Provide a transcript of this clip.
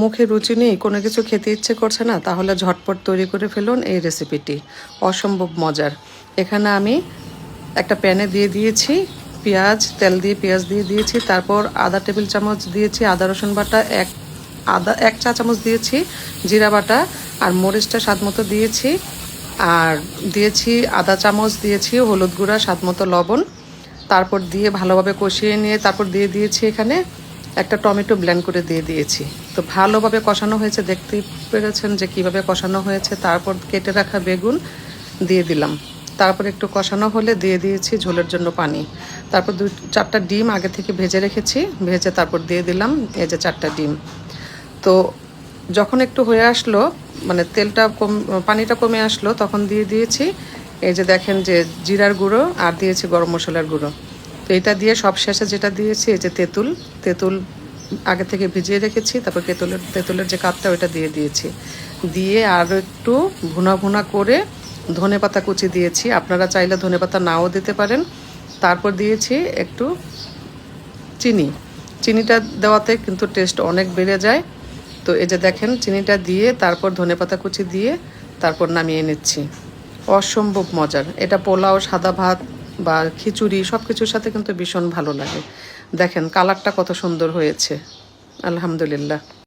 মুখে রুচি নেই, কোনো কিছু খেতে ইচ্ছে করছে না, তাহলে ঝটপট তৈরি করে ফেলুন এই রেসিপিটি। অসম্ভব মজার। এখানে আমি একটা প্যানে দিয়ে দিয়েছি পেঁয়াজ, তেল দিয়ে পেঁয়াজ দিয়ে দিয়েছি। তারপর আধা টেবিল চামচ দিয়েছি আদা রসুন বাটা, এক চা চামচ দিয়েছি জিরা বাটা, আর মরিচটা স্বাদ মতো দিয়েছি। আর দিয়েছি আধা চামচ দিয়েছি হলুদ গুঁড়া, স্বাদ মতো লবণ। তারপর দিয়ে ভালোভাবে কষিয়ে নিয়ে তারপর দিয়ে দিয়েছি এখানে একটা টমেটো ব্লেন্ড করে দিয়ে দিয়েছি। তো ভালোভাবে কষানো হয়েছে, দেখতেই পেরেছেন যে কিভাবে কষানো হয়েছে। তারপর কেটে রাখা বেগুন দিয়ে দিলাম। তারপর একটু কষানো হলে দিয়ে দিয়েছি ঝোলের জন্য পানি। তারপর 4টা ডিম আগে থেকে ভেজে রেখেছি, ভেজে তারপর দিয়ে দিলাম এই যে 4টা ডিম। তো যখন একটু হয়ে আসলো, মানে পানিটা কমে আসলো, তখন দিয়ে দিয়েছি এই যে দেখেন যে জিরার গুঁড়ো, আর দিয়েছি গরম মশলার গুঁড়ো। তো এটা দিয়ে সব শেষে যেটা দিয়েছি এই যে তেঁতুল আগে থেকে ভিজিয়ে রেখেছি। তারপর তেঁতুলের যে কাপটা ওইটা দিয়ে দিয়েছি। দিয়ে আরও একটু ভুনা ভুনা করে ধনেপাতা কুচি দিয়েছি। আপনারা চাইলে ধনেপাতা নাও দিতে পারেন। তারপর দিয়েছি একটু চিনিটা দেওয়াতে কিন্তু টেস্ট অনেক বেড়ে যায়। তো এই যে দেখেন চিনিটা দিয়ে তারপর ধনেপাতা কুচি দিয়ে তারপর নামিয়ে নিচ্ছি। অসম্ভব মজার। এটা পোলাও, সাদা ভাত বা খিচুড়ি সব কিছুর সাথে কিন্তু ভীষণ ভালো লাগে। দেখেন কালারটা কত সুন্দর হয়েছে, আলহামদুলিল্লাহ।